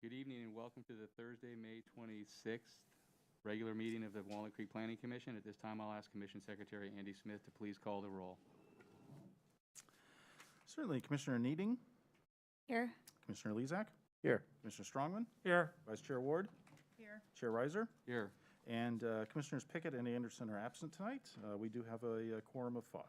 Good evening and welcome to the Thursday, May 26th regular meeting of the Walnut Creek Planning Commission. At this time, I'll ask Commission Secretary Andy Smith to please call the roll. Certainly. Commissioner Needing? Here. Commissioner Lezak? Here. Commissioner Strongman? Here. Vice Chair Ward? Here. Chair Reiser? Here. And Commissioners Pickett and Anderson are absent tonight. We do have a quorum of 5.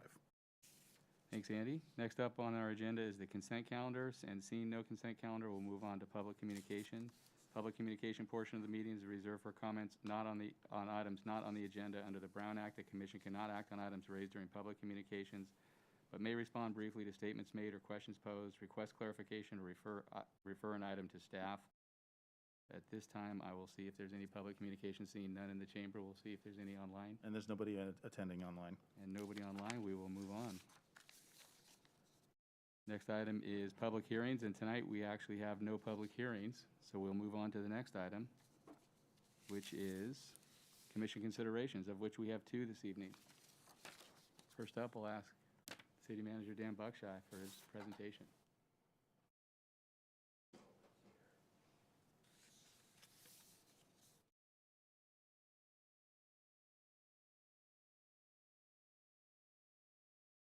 Thanks, Andy. Next up on our agenda is the consent calendars, and seeing no consent calendar, we'll move on to public communication. Public communication portion of the meeting is reserved for comments on items not on the agenda. Under the Brown Act, the Commission cannot act on items raised during public communications, but may respond briefly to statements made or questions posed, request clarification, or refer an item to staff. At this time, I will see if there's any public communication. Seeing none in the chamber, we'll see if there's any online. And there's nobody attending online. And nobody online, we will move on. Next item is public hearings, and tonight we actually have no public hearings, so we'll move on to the next item, which is commission considerations, of which we have two this evening. First up, we'll ask City Manager Dan Buckshire for his presentation.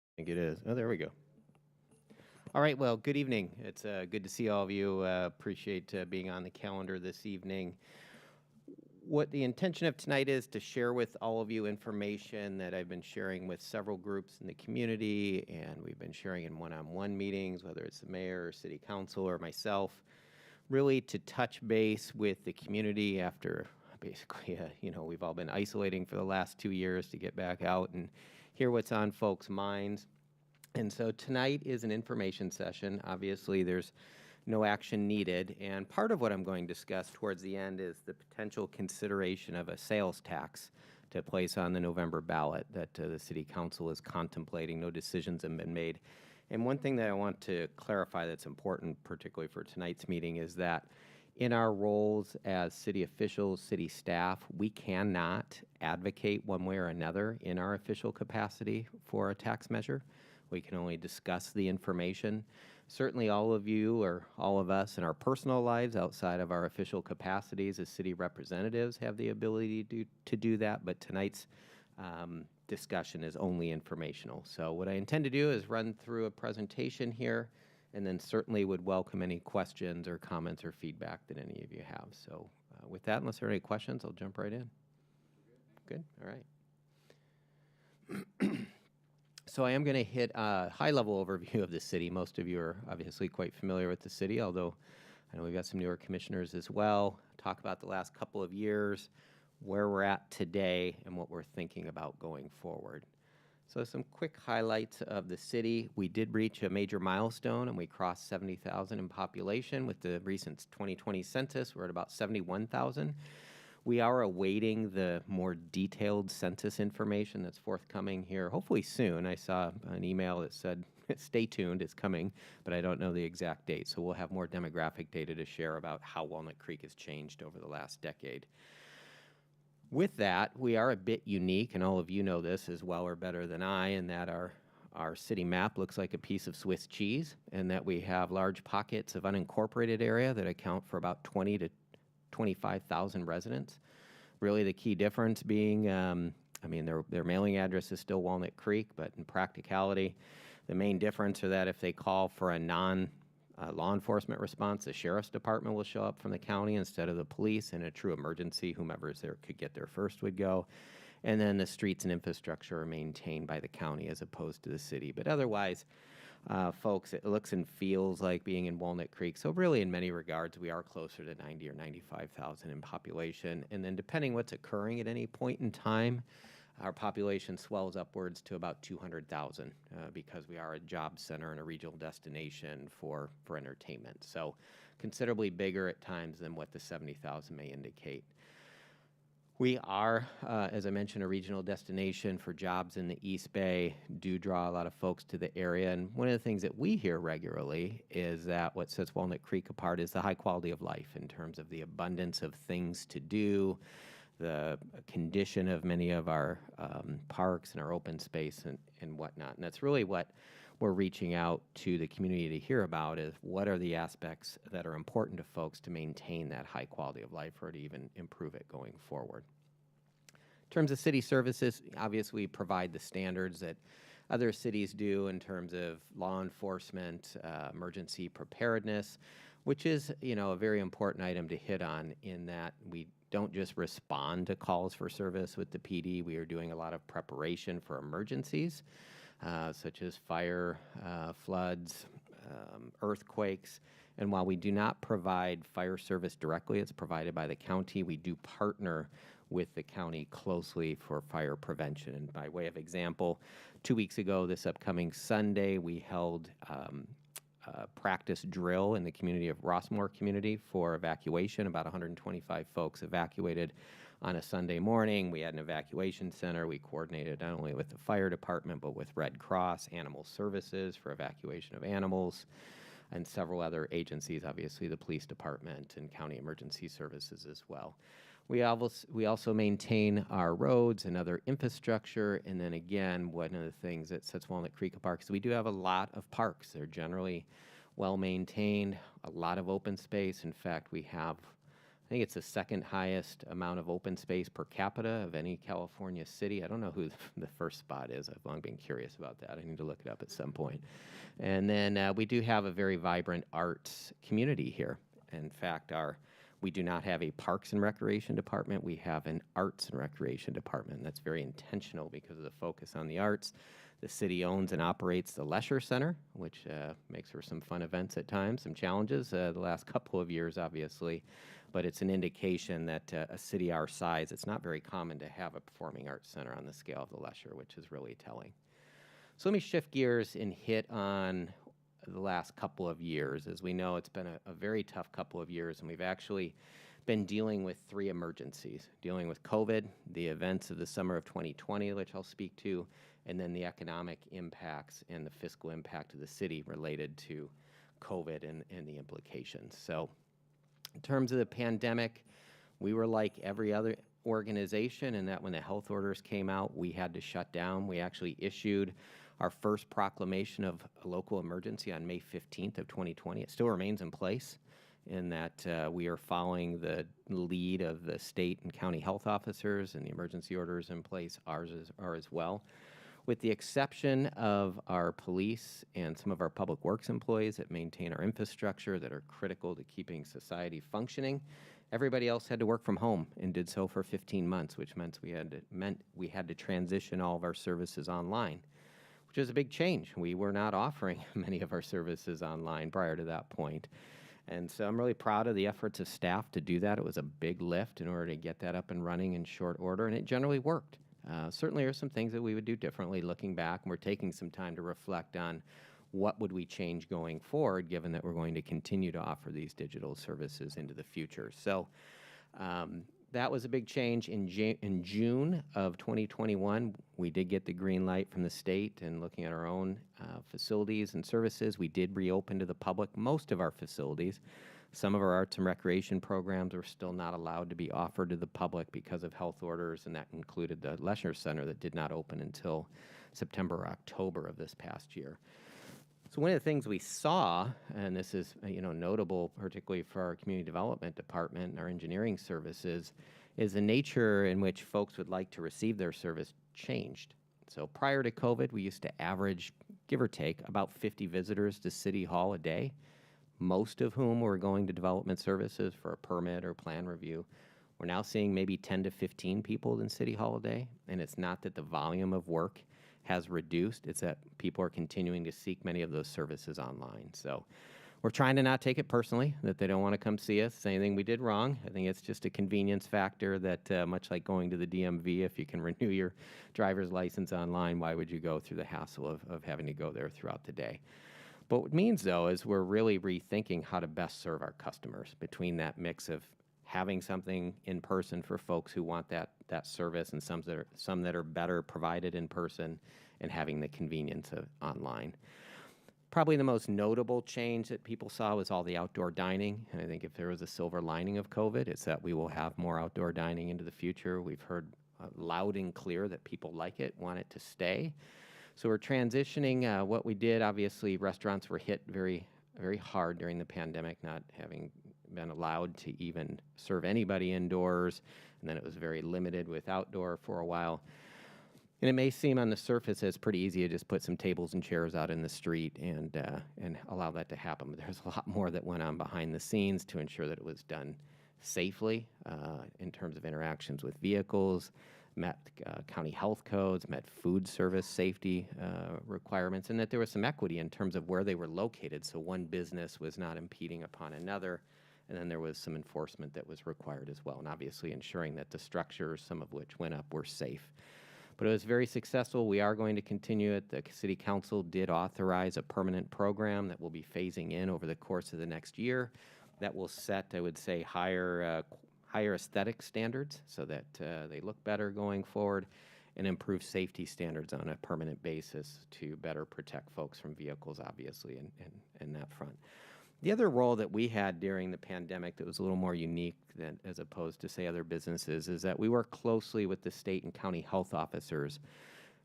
I think it is. Oh, there we go. All right, well, good evening. It's good to see all of you. Appreciate being on the calendar this evening. What the intention of tonight is to share with all of you information that I've been sharing with several groups in the community, and we've been sharing in one-on-one meetings, whether it's the mayor or city council or myself, really to touch base with the community after basically, we've all been isolating for the last 2 years to get back out and hear what's on folks' minds. And so tonight is an information session. Obviously, there's no action needed. And part of what I'm going to discuss towards the end is the potential consideration of a sales tax to place on the November ballot that the City Council is contemplating. No decisions have been made. And one thing that I want to clarify that's important, particularly for tonight's meeting, is that in our roles as city officials, city staff, we cannot advocate one way or another in our official capacity for a tax measure. We can only discuss the information. Certainly all of you or all of us in our personal lives outside of our official capacities as city representatives have the ability to do that, but tonight's discussion is only informational. So what I intend to do is run through a presentation here, and then certainly would welcome any questions or comments or feedback that any of you have. So with that, unless there are any questions, I'll jump right in. Good, all right. So I am going to hit a high-level overview of the city. Most of you are obviously quite familiar with the city, although I know we've got some newer commissioners as well. Talk about the last couple of years, where we're at today, and what we're thinking about going forward. So some quick highlights of the city. We did reach a major milestone, and we crossed 70,000 in population. With the recent 2020 census, we're at about 71,000. We are awaiting the more detailed census information that's forthcoming here, hopefully soon. I saw an email that said, stay tuned, it's coming, but I don't know the exact date. So we'll have more demographic data to share about how Walnut Creek has changed over the last decade. With that, we are a bit unique, and all of you know this as well or better than I, in that our city map looks like a piece of Swiss cheese, and that we have large pockets of unincorporated area that account for about 20 to 25,000 residents. Really the key difference being, their mailing address is still Walnut Creek, but in practicality, the main difference is that if they call for a law enforcement response, the sheriff's department will show up from the county instead of the police. In a true emergency, whomever's there could get there first would go. And then the streets and infrastructure are maintained by the county as opposed to the city. But otherwise, folks, it looks and feels like being in Walnut Creek. So really, in many regards, we are closer to 90 or 95,000 in population. And then depending what's occurring at any point in time, our population swells upwards to about 200,000 because we are a job center and a regional destination for entertainment. So considerably bigger at times than what the 70,000 may indicate. We are, as I mentioned, a regional destination for jobs in the East Bay, do draw a lot of folks to the area. And one of the things that we hear regularly is that what sets Walnut Creek apart is the high quality of life in terms of the abundance of things to do, the condition of many of our parks and our open space and whatnot. And that's really what we're reaching out to the community to hear about, is what are the aspects that are important to folks to maintain that high quality of life or to even improve it going forward. In terms of city services, obviously we provide the standards that other cities do in terms of law enforcement, emergency preparedness, which is, a very important item to hit on, in that we don't just respond to calls for service with the PD. We are doing a lot of preparation for emergencies, such as fire, floods, earthquakes. And while we do not provide fire service directly, it's provided by the county, we do partner with the county closely for fire prevention. And by way of example, 2 weeks ago, this upcoming Sunday, we held practice drill in the community of Rossmore community for evacuation. About 125 folks evacuated on a Sunday morning. We had an evacuation center. We coordinated not only with the fire department, but with Red Cross, Animal Services for evacuation of animals, and several other agencies, obviously the police department and county emergency services as well. We also maintain our roads and other infrastructure. And then again, one of the things that sets Walnut Creek apart is we do have a lot of parks. They're generally well maintained, a lot of open space. In fact, we have, I think it's the second highest amount of open space per capita of any California city. I don't know who the first spot is. I've long been curious about that. I need to look it up at some point. And then we do have a very vibrant arts community here. In fact, we do not have a Parks and Recreation department. We have an Arts and Recreation department. That's very intentional because of the focus on the arts. The city owns and operates the Leisure Center, which makes for some fun events at times, some challenges the last couple of years, obviously. But it's an indication that a city our size, it's not very common to have a performing arts center on the scale of the Leisure, which is really telling. So let me shift gears and hit on the last couple of years. As we know, it's been a very tough couple of years, and we've actually been dealing with 3 emergencies, dealing with COVID, the events of the summer of 2020, which I'll speak to, and then the economic impacts and the fiscal impact of the city related to COVID and the implications. So in terms of the pandemic, we were like every other organization in that when the health orders came out, we had to shut down. We actually issued our first proclamation of a local emergency on May 15th of 2020. It still remains in place in that we are following the lead of the state and county health officers, and the emergency orders in place are as well. With the exception of our police and some of our public works employees that maintain our infrastructure that are critical to keeping society functioning, everybody else had to work from home and did so for 15 months, which meant we had to transition all of our services online, which is a big change. We were not offering many of our services online prior to that point. And so I'm really proud of the efforts of staff to do that. It was a big lift in order to get that up and running in short order, and it generally worked. Certainly there are some things that we would do differently looking back, and we're taking some time to reflect on what would we change going forward, given that we're going to continue to offer these digital services into the future. So that was a big change. In June of 2021, we did get the green light from the state, and looking at our own facilities and services, we did reopen to the public most of our facilities. Some of our arts and recreation programs were still not allowed to be offered to the public because of health orders, and that included the Leisure Center that did not open until September or October of this past year. So one of the things we saw, and this is notable particularly for our community development department and our engineering services, is the nature in which folks would like to receive their service changed. So prior to COVID, we used to average, give or take, about 50 visitors to City Hall a day, most of whom were going to development services for a permit or plan review. We're now seeing maybe 10 to 15 people in City Hall a day, and it's not that the volume of work has reduced, it's that people are continuing to seek many of those services online. So we're trying to not take it personally, that they don't want to come see us, anything we did wrong. I think it's just a convenience factor that much like going to the DMV, if you can renew your driver's license online, why would you go through the hassle of having to go there throughout the day? But what it means, though, is we're really rethinking how to best serve our customers between that mix of having something in person for folks who want that service, and some that are better provided in person, and having the convenience of online. Probably the most notable change that people saw was all the outdoor dining. And I think if there was a silver lining of COVID, it's that we will have more outdoor dining into the future. We've heard loud and clear that people like it, want it to stay. So we're transitioning. What we did, obviously, restaurants were hit very, very hard during the pandemic, not having been allowed to even serve anybody indoors, and then it was very limited with outdoor for a while. And it may seem on the surface as pretty easy to just put some tables and chairs out in the street and allow that to happen, but there's a lot more that went on behind the scenes to ensure that it was done safely in terms of interactions with vehicles, met county health codes, met food service safety requirements, and that there was some equity in terms of where they were located, so one business was not impeding upon another. And then there was some enforcement that was required as well, and obviously ensuring that the structures, some of which went up, were safe. But it was very successful. We are going to continue it. The City Council did authorize a permanent program that will be phasing in over the course of the next year that will set, I would say, higher aesthetic standards so that they look better going forward, and improve safety standards on a permanent basis to better protect folks from vehicles, obviously, in that front. The other role that we had during the pandemic that was a little more unique than as opposed to, say, other businesses is that we work closely with the state and county health officers,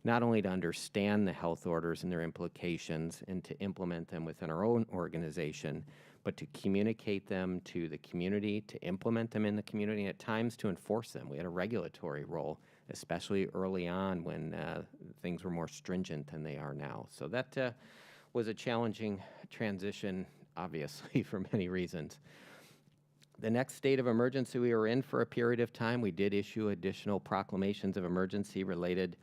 not only to understand the health orders and their implications and to implement them within our own organization, but to communicate them to the community, to implement them in the community, and at times to enforce them. We had a regulatory role, especially early on when things were more stringent than they are now. So that was a challenging transition, obviously, for many reasons. The next state of emergency we were in for a period of time, we did issue additional proclamations of emergency related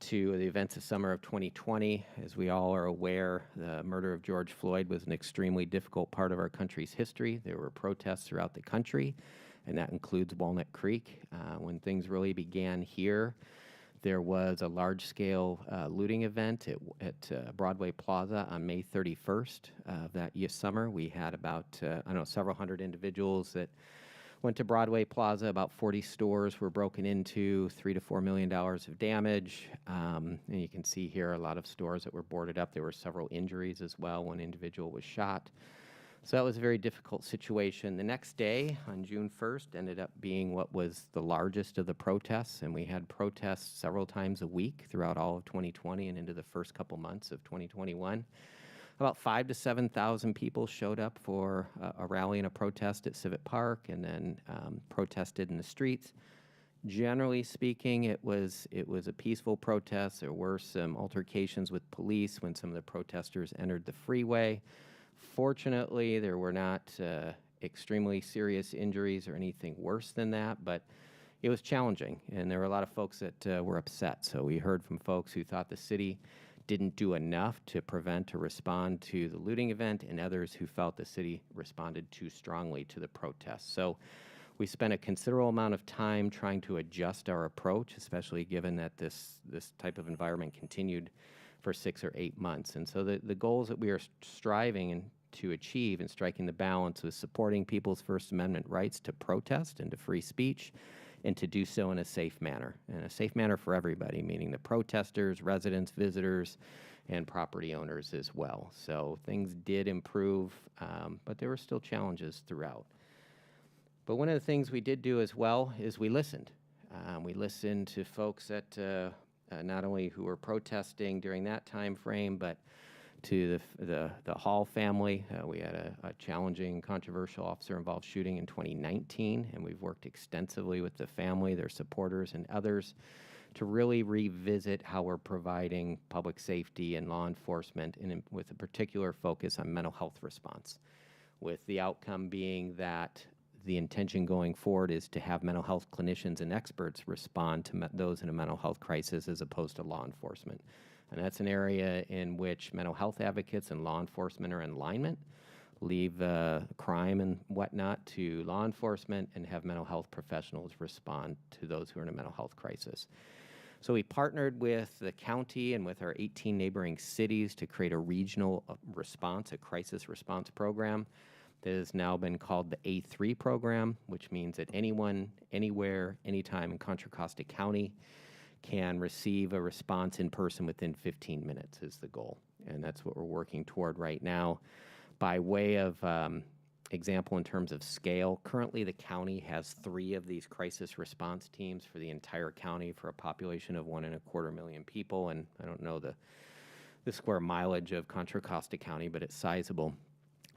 to the events of summer of 2020. As we all are aware, the murder of George Floyd was an extremely difficult part of our country's history. There were protests throughout the country, and that includes Walnut Creek. When things really began here, there was a large-scale looting event at Broadway Plaza on May 31st of that summer. We had about, several hundred individuals that went to Broadway Plaza. About 40 stores were broken into, $3 to $4 million of damage. And you can see here a lot of stores that were boarded up. There were several injuries as well. One individual was shot. So that was a very difficult situation. The next day, on June 1st, ended up being what was the largest of the protests, and we had protests several times a week throughout all of 2020 and into the first couple months of 2021. About 5,000 to 7,000 people showed up for a rally and a protest at Civic Park, and then protested in the streets. Generally speaking, it was a peaceful protest. There were some altercations with police when some of the protesters entered the freeway. Fortunately, there were not extremely serious injuries or anything worse than that, but it was challenging, and there were a lot of folks that were upset. So we heard from folks who thought the city didn't do enough to prevent or respond to the looting event, and others who felt the city responded too strongly to the protests. So we spent a considerable amount of time trying to adjust our approach, especially given that this type of environment continued for 6 or 8 months. And so the goals that we are striving to achieve and striking the balance was supporting people's First Amendment rights to protest and to free speech, and to do so in a safe manner, and a safe manner for everybody, meaning the protesters, residents, visitors, and property owners as well. So things did improve, but there were still challenges throughout. But one of the things we did do as well is we listened. We listened to folks that not only who were protesting during that time frame, but to the Hall family. We had a challenging, controversial officer-involved shooting in 2019, and we've worked extensively with the family, their supporters, and others to really revisit how we're providing public safety and law enforcement, and with a particular focus on mental health response, with the outcome being that the intention going forward is to have mental health clinicians and experts respond to those in a mental health crisis as opposed to law enforcement. And that's an area in which mental health advocates and law enforcement are in alignment, leave crime and whatnot to law enforcement, and have mental health professionals respond to those who are in a mental health crisis. So we partnered with the county and with our 18 neighboring cities to create a regional response, a crisis response program that has now been called the A3 program, which means that anyone, anywhere, anytime in Contra Costa County can receive a response in person within 15 minutes is the goal. And that's what we're working toward right now. By way of example in terms of scale, currently the county has 3 of these crisis response teams for the entire county for a population of 1.25 million people. And I don't know the square mileage of Contra Costa County, but it's sizable.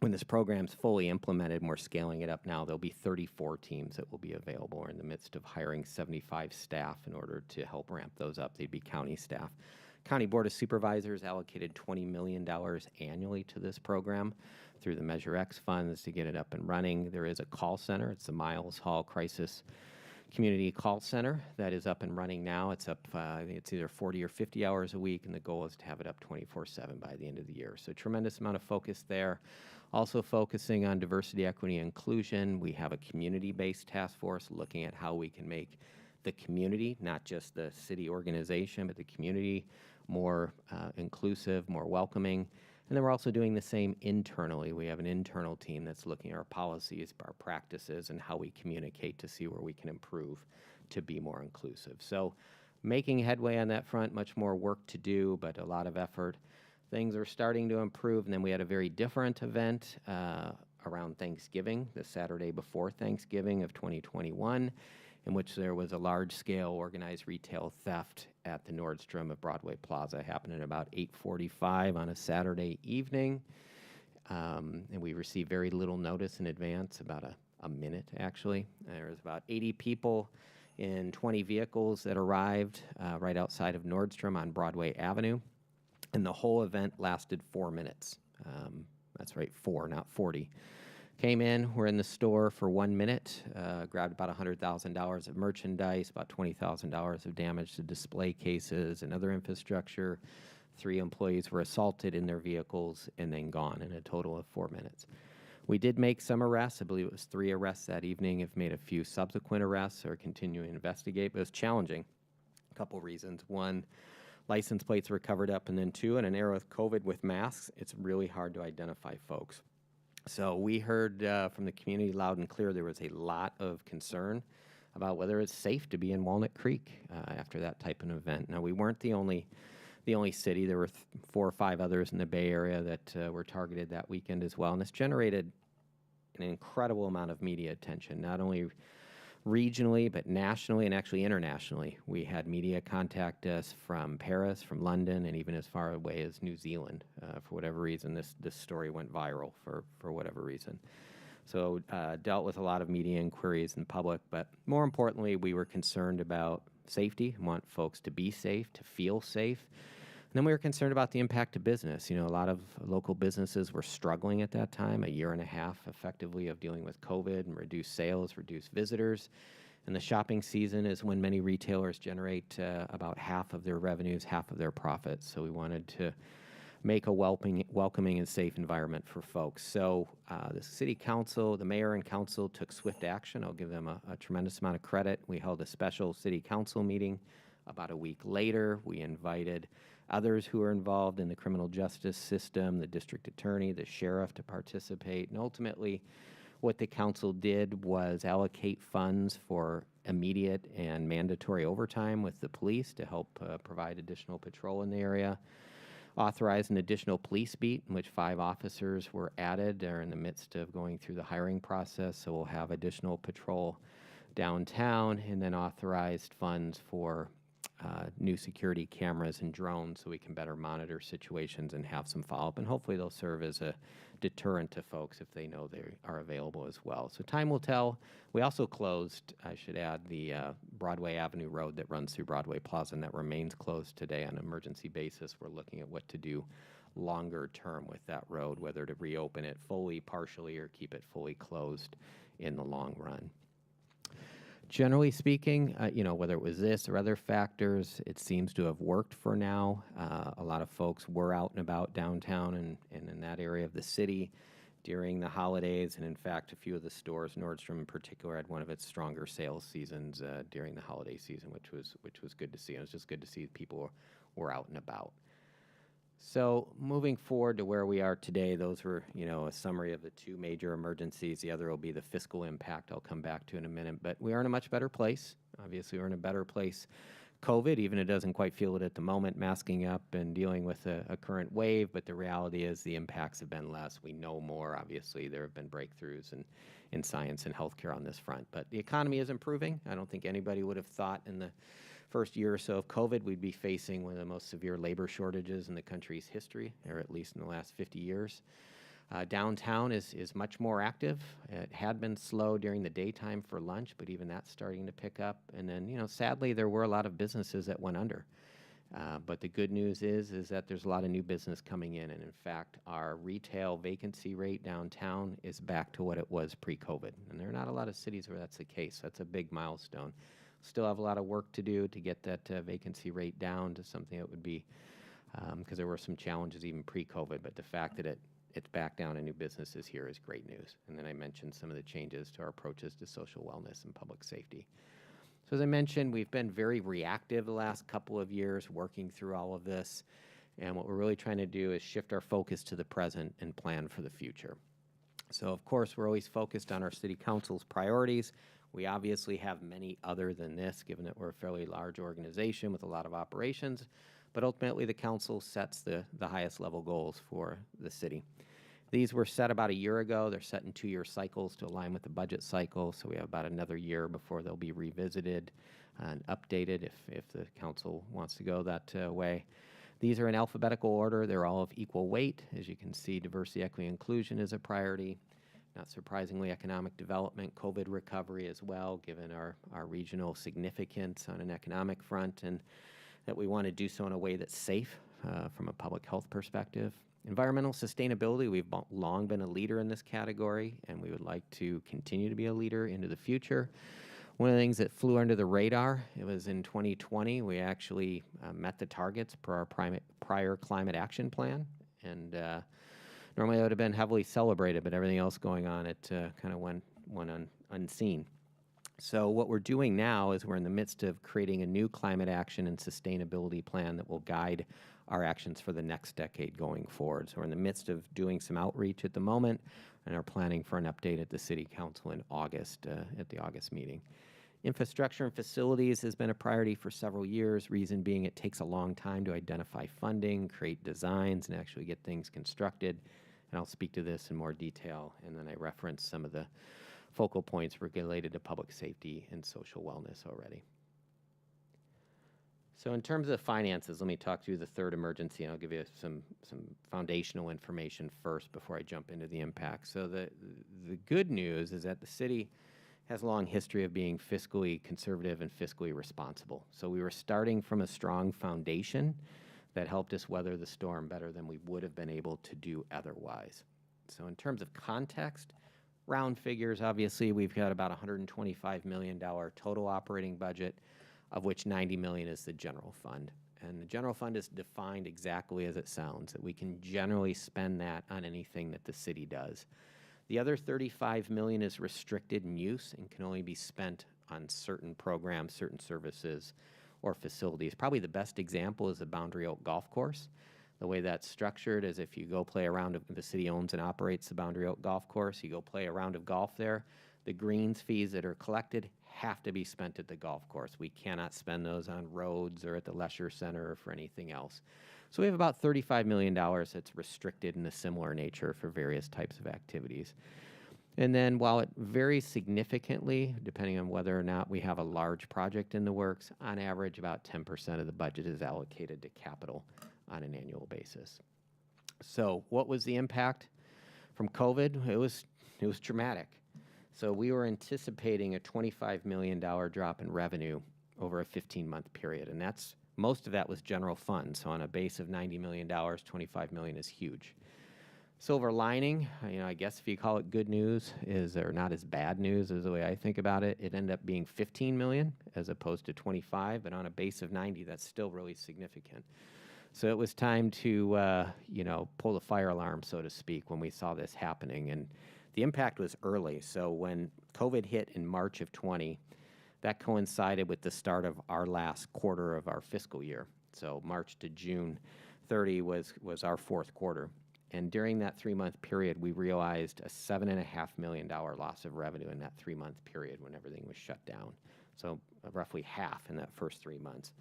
When this program's fully implemented, and we're scaling it up now, there'll be 34 teams that will be available. We're in the midst of hiring 75 staff in order to help ramp those up. They'd be county staff. County Board of Supervisors allocated $20 million annually to this program through the Measure X funds to get it up and running. There is a call center. It's the Miles Hall Crisis Community Call Center that is up and running now. It's up, it's either 40 or 50 hours a week, and the goal is to have it up 24/7 by the end of the year. So tremendous amount of focus there. Also focusing on diversity, equity, and inclusion. We have a community-based task force looking at how we can make the community, not just the city organization, but the community more inclusive, more welcoming. And then we're also doing the same internally. We have an internal team that's looking at our policies, our practices, and how we communicate to see where we can improve to be more inclusive. So making headway on that front, much more work to do, but a lot of effort. Things are starting to improve. And then we had a very different event around Thanksgiving, the Saturday before Thanksgiving of 2021, in which there was a large-scale organized retail theft at the Nordstrom of Broadway Plaza. It happened at about 8:45 on a Saturday evening, and we received very little notice in advance, about a minute, actually. There was about 80 people in 20 vehicles that arrived right outside of Nordstrom on Broadway Avenue, and the whole event lasted 4 minutes. That's right, 4, not 40. Came in, we're in the store for 1 minute, grabbed about $100,000 of merchandise, about $20,000 of damage to display cases and other infrastructure. 3 employees were assaulted in their vehicles and then gone in a total of 4 minutes. We did make some arrests. I believe it was 3 arrests that evening. Have made a few subsequent arrests or continuing to investigate, but it was challenging. A couple reasons. One, license plates were covered up, and then 2, in an era of COVID with masks, it's really hard to identify folks. So we heard from the community loud and clear there was a lot of concern about whether it's safe to be in Walnut Creek after that type of event. Now, we weren't the only city. There were 4 or 5 others in the Bay Area that were targeted that weekend as well, and this generated an incredible amount of media attention, not only regionally, but nationally and actually internationally. We had media contact us from Paris, from London, and even as far away as New Zealand. For whatever reason, this story went viral for whatever reason. So dealt with a lot of media inquiries in public, but more importantly, we were concerned about safety, want folks to be safe, to feel safe. And then we were concerned about the impact to business. You know, a lot of local businesses were struggling at that time, 1.5 years effectively of dealing with COVID and reduced sales, reduced visitors. And the shopping season is when many retailers generate about half of their revenues, half of their profits. So we wanted to make a welcoming and safe environment for folks. So the city council, the mayor and council took swift action. I'll give them a tremendous amount of credit. We held a special city council meeting about a week later. We invited others who are involved in the criminal justice system, the district attorney, the sheriff to participate. And ultimately, what the council did was allocate funds for immediate and mandatory overtime with the police to help provide additional patrol in the area. Authorized an additional police beat in which 5 officers were added. They're in the midst of going through the hiring process, so we'll have additional patrol downtown, and then authorized funds for new security cameras and drones so we can better monitor situations and have some follow-up. And hopefully they'll serve as a deterrent to folks if they know they are available as well. So time will tell. We also closed, I should add, the Broadway Avenue road that runs through Broadway Plaza, and that remains closed today on an emergency basis. We're looking at what to do longer term with that road, whether to reopen it fully, partially, or keep it fully closed in the long run. Generally speaking, you know, whether it was this or other factors, it seems to have worked for now. A lot of folks were out and about downtown and in that area of the city during the holidays. And in fact, a few of the stores, Nordstrom in particular, had one of its stronger sales seasons during the holiday season, which was good to see. And it was just good to see people were out and about. So moving forward to where we are today, those were, you know, a summary of the 2 major emergencies. The other will be the fiscal impact I'll come back to in a minute. But we are in a much better place. Obviously, we're in a better place. COVID, even it doesn't quite feel it at the moment, masking up and dealing with a current wave, but the reality is the impacts have been less. We know more. Obviously, there have been breakthroughs in science and healthcare on this front. But the economy is improving. I don't think anybody would have thought in the first year or so of COVID, we'd be facing one of the most severe labor shortages in the country's history, or at least in the last 50 years. Downtown is much more active. It had been slow during the daytime for lunch, but even that's starting to pick up. And then, you know, sadly, there were a lot of businesses that went under. But the good news is that there's a lot of new business coming in. And in fact, our retail vacancy rate downtown is back to what it was pre-COVID. And there are not a lot of cities where that's the case. That's a big milestone. Still have a lot of work to do to get that vacancy rate down to something that would be, because there were some challenges even pre-COVID, but the fact that it's back down and new businesses here is great news. And then I mentioned some of the changes to our approaches to social wellness and public safety. So as I mentioned, we've been very reactive the last couple of years working through all of this. And what we're really trying to do is shift our focus to the present and plan for the future. So of course, we're always focused on our city council's priorities. We obviously have many other than this, given that we're a fairly large organization with a lot of operations. But ultimately, the council sets the highest level goals for the city. These were set about a year ago. They're set in 2-year cycles to align with the budget cycle. So we have about another year before they'll be revisited and updated if the council wants to go that way. These are in alphabetical order. They're all of equal weight. As you can see, diversity, equity, inclusion is a priority. Not surprisingly, economic development, COVID recovery as well, given our regional significance on an economic front, and that we want to do so in a way that's safe from a public health perspective. Environmental sustainability, we've long been a leader in this category, and we would like to continue to be a leader into the future. One of the things that flew under the radar, it was in 2020, we actually met the targets per our prior climate action plan, and normally that would have been heavily celebrated, but everything else going on, it kind of went unseen. So what we're doing now is we're in the midst of creating a new climate action and sustainability plan that will guide our actions for the next decade going forward. So we're in the midst of doing some outreach at the moment and are planning for an update at the City Council in August, at the August meeting. Infrastructure and facilities has been a priority for several years, reason being it takes a long time to identify funding, create designs, and actually get things constructed. And I'll speak to this in more detail, and then I reference some of the focal points related to public safety and social wellness already. So in terms of finances, let me talk through the third emergency, and I'll give you some foundational information first before I jump into the impact. So the good news is that the city has a long history of being fiscally conservative and fiscally responsible. So we were starting from a strong foundation that helped us weather the storm better than we would have been able to do otherwise. So in terms of context, round figures, obviously we've got about $125 million total operating budget, of which $90 million is the general fund. And the general fund is defined exactly as it sounds, that we can generally spend that on anything that the city does. The other $35 million is restricted in use and can only be spent on certain programs, certain services, or facilities. Probably the best example is the Boundary Oak Golf Course. The way that's structured is if you go play a round of, the city owns and operates the Boundary Oak Golf Course, you go play a round of golf there, the greens fees that are collected have to be spent at the golf course. We cannot spend those on roads or at the leisure center or for anything else. So we have about $35 million that's restricted in a similar nature for various types of activities. And then while it varies significantly, depending on whether or not we have a large project in the works, on average about 10% of the budget is allocated to capital on an annual basis. So what was the impact from COVID? It was dramatic. So we were anticipating a $25 million drop in revenue over a 15-month period, and most of that was general fund. So on a base of $90 million, $25 million is huge. Silver lining, I guess if you call it good news, or not as bad news is the way I think about it. It ended up being $15 million as opposed to 25, but on a base of 90, that's still really significant. So it was time to, pull the fire alarm, so to speak, when we saw this happening. And the impact was early. So when COVID hit in March of 20, that coincided with the start of our last quarter of our fiscal year. So March to June 30 was our fourth quarter. And during that 3-month period, we realized a $7.5 million loss of revenue in that 3-month period when everything was shut down. So roughly half in that first 3 months.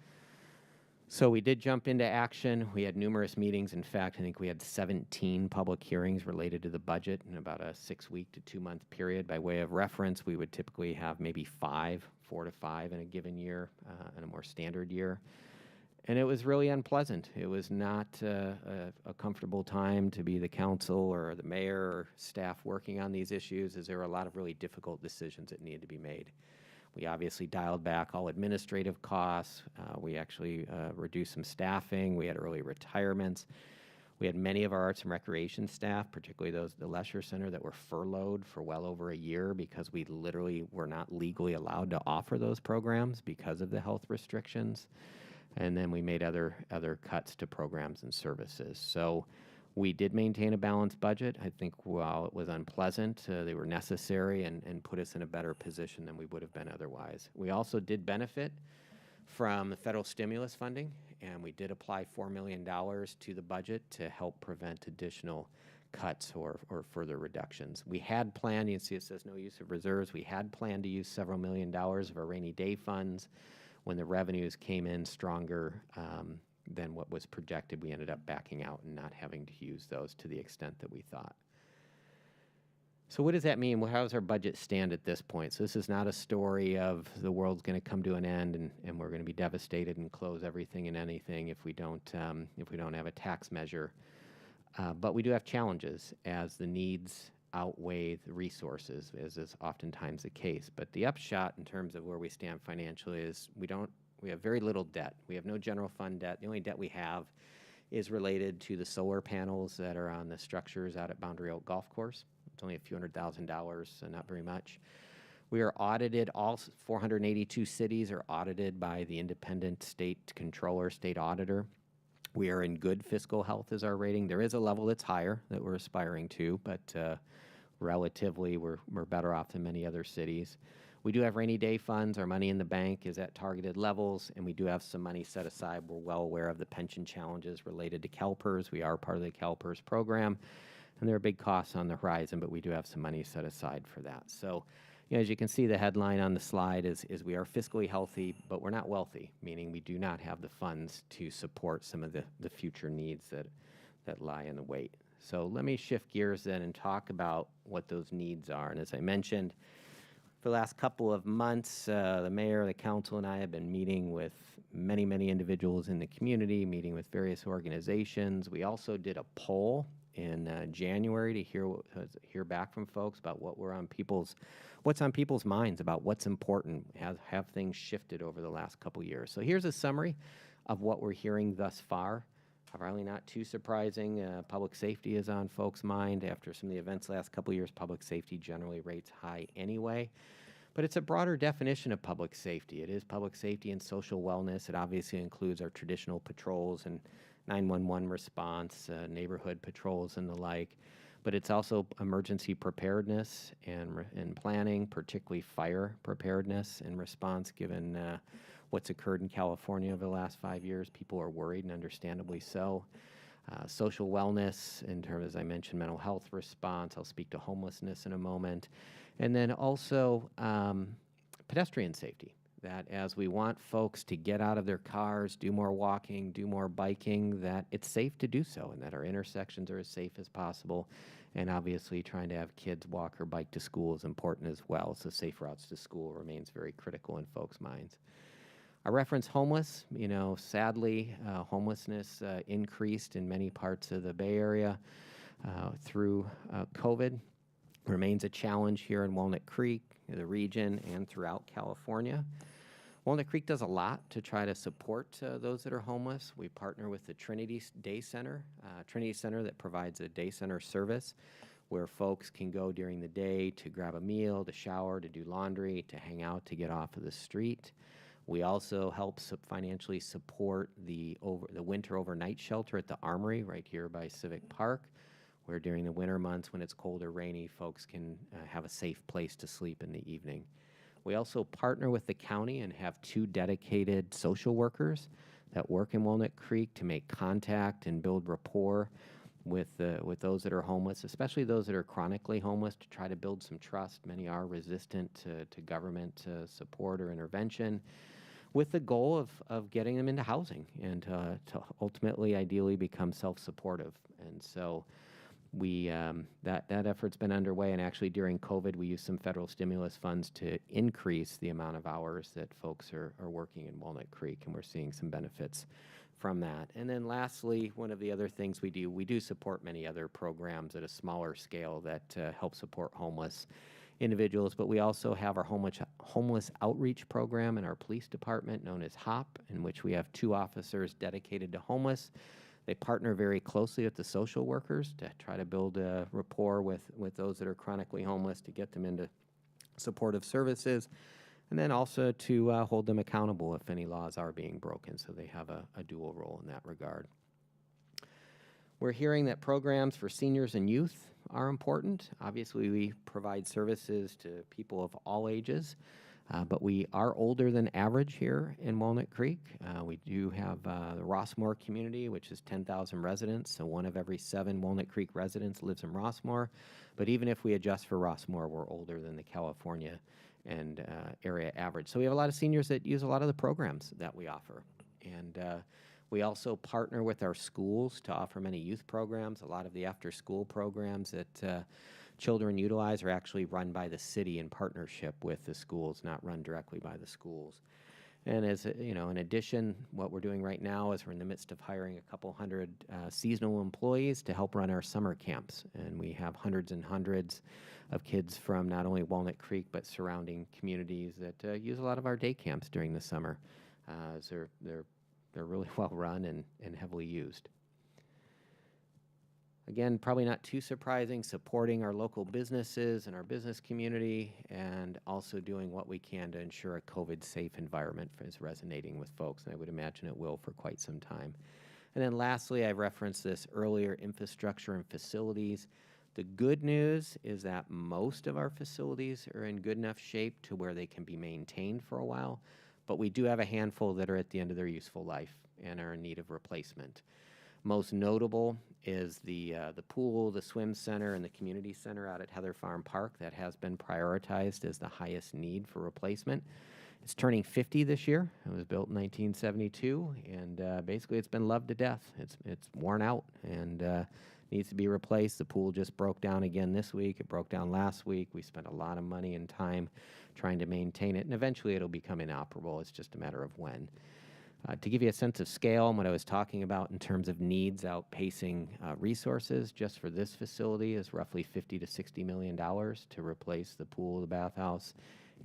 So we did jump into action. We had numerous meetings. In fact, I think we had 17 public hearings related to the budget in about a 6-week to 2-month period. By way of reference, we would typically have maybe 4 to 5 in a given year, in a more standard year. And it was really unpleasant. It was not a comfortable time to be the council or the mayor or staff working on these issues, as there were a lot of really difficult decisions that needed to be made. We obviously dialed back all administrative costs. We actually reduced some staffing. We had early retirements. We had many of our arts and recreation staff, particularly those at the leisure center, that were furloughed for well over a year because we literally were not legally allowed to offer those programs because of the health restrictions. And then we made other cuts to programs and services. So We did maintain a balanced budget. I think while it was unpleasant, they were necessary and put us in a better position than we would have been otherwise. We also did benefit from the federal stimulus funding, and we did apply $4 million to the budget to help prevent additional cuts or further reductions. We had planned, you can see it says no use of reserves, we had planned to use several $1 million of our rainy day funds. When the revenues came in stronger than what was projected, we ended up backing out and not having to use those to the extent that we thought. So what does that mean? Well, how does our budget stand at this point? So this is not a story of the world's going to come to an end and we're going to be devastated and close everything and anything if we don't have a tax measure. But we do have challenges as the needs outweigh the resources, as is oftentimes the case. But the upshot in terms of where we stand financially is we have very little debt. We have no general fund debt. The only debt we have is related to the solar panels that are on the structures out at Boundary Oak Golf Course. It's only a few $100,000, so not very much. We are audited, all 482 cities are audited by the independent state controller, state auditor. We are in good fiscal health is our rating. There is a level that's higher that we're aspiring to, but relatively we're better off than many other cities. We do have rainy day funds. Our money in the bank is at targeted levels, and we do have some money set aside. We're well aware of the pension challenges related to CalPERS. We are part of the CalPERS program, and there are big costs on the horizon, but we do have some money set aside for that. So, as you can see, the headline on the slide is we are fiscally healthy, but we're not wealthy, meaning we do not have the funds to support some of the future needs that lie in the wait. So let me shift gears then and talk about what those needs are. And as I mentioned, for the last couple of months, the mayor, the council, and I have been meeting with many, many individuals in the community, meeting with various organizations. We also did a poll in January to hear back from folks about what's on people's minds about what's important. Have things shifted over the last couple years? So here's a summary of what we're hearing thus far. Probably not too surprising. Public safety is on folks' mind. After some of the events last couple years, public safety generally rates high anyway. But it's a broader definition of public safety. It is public safety and social wellness. It obviously includes our traditional patrols and 911 response, neighborhood patrols and the like. But it's also emergency preparedness and planning, particularly fire preparedness and response, given what's occurred in California over the last 5 years. People are worried, and understandably so. Social wellness, in terms, as I mentioned, mental health response. I'll speak to homelessness in a moment. And then also pedestrian safety, that as we want folks to get out of their cars, do more walking, do more biking, that it's safe to do so, and that our intersections are as safe as possible. And obviously trying to have kids walk or bike to school is important as well. So safe routes to school remains very critical in folks' minds. I reference homeless. Sadly, homelessness increased in many parts of the Bay Area through COVID. Remains a challenge here in Walnut Creek, the region, and throughout California. Walnut Creek does a lot to try to support those that are homeless. We partner with the Trinity Day Center, that provides a day center service where folks can go during the day to grab a meal, to shower, to do laundry, to hang out, to get off of the street. We also help financially support the winter overnight shelter at the Armory right here by Civic Park, where during the winter months when it's cold or rainy, folks can have a safe place to sleep in the evening. We also partner with the county and have 2 dedicated social workers that work in Walnut Creek to make contact and build rapport with those that are homeless, especially those that are chronically homeless, to try to build some trust. Many are resistant to government support or intervention, with the goal of getting them into housing and to ultimately, ideally, become self-supportive. And so that effort's been underway, and actually during COVID, we used some federal stimulus funds to increase the amount of hours that folks are working in Walnut Creek, and we're seeing some benefits from that. And then lastly, one of the other things we do support many other programs at a smaller scale that help support homeless individuals, but we also have our homeless outreach program in our police department known as HOP, in which we have 2 officers dedicated to homeless. They partner very closely with the social workers to try to build a rapport with those that are chronically homeless, to get them into supportive services, and then also to hold them accountable if any laws are being broken, so they have a dual role in that regard. We're hearing that programs for seniors and youth are important. Obviously, we provide services to people of all ages, but we are older than average here in Walnut Creek. We do have the Rossmore community, which is 10,000 residents, so 1 of every 7 Walnut Creek residents lives in Rossmore. But even if we adjust for Rossmore, we're older than the California and area average. So we have a lot of seniors that use a lot of the programs that we offer. And we also partner with our schools to offer many youth programs. A lot of the after-school programs that children utilize are actually run by the city in partnership with the schools, not run directly by the schools. And as you know, in addition, what we're doing right now is we're in the midst of hiring a couple hundred seasonal employees to help run our summer camps. And we have hundreds and hundreds of kids from not only Walnut Creek but surrounding communities that use a lot of our day camps during the summer. They're really well run and heavily used. Again, probably not too surprising, supporting our local businesses and our business community, and also doing what we can to ensure a COVID-safe environment is resonating with folks, and I would imagine it will for quite some time. And then lastly, I referenced this earlier, infrastructure and facilities. The good news is that most of our facilities are in good enough shape to where they can be maintained for a while, but we do have a handful that are at the end of their useful life and are in need of replacement. Most notable is the pool, the swim center, and the community center out at Heather Farm Park. That has been prioritized as the highest need for replacement. It's turning 50 this year. It was built in 1972, and basically it's been loved to death. It's worn out and needs to be replaced. The pool just broke down again this week. It broke down last week. We spent a lot of money and time trying to maintain it, and eventually it'll become inoperable. It's just a matter of when. To give you a sense of scale and what I was talking about in terms of needs outpacing resources, just for this facility is roughly $50 to $60 million to replace the pool, the bathhouse,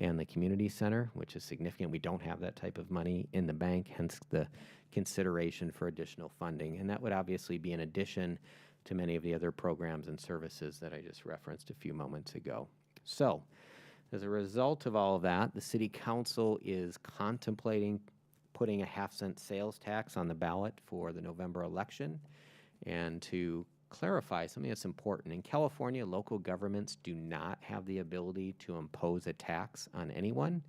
and the community center, which is significant. We don't have that type of money in the bank, hence the consideration for additional funding. And that would obviously be in addition to many of the other programs and services that I just referenced a few moments ago. So, as a result of all of that, the City Council is contemplating putting a half-cent sales tax on the ballot for the November election. And to clarify something that's important, in California, local governments do not have the ability to impose a tax on anyone.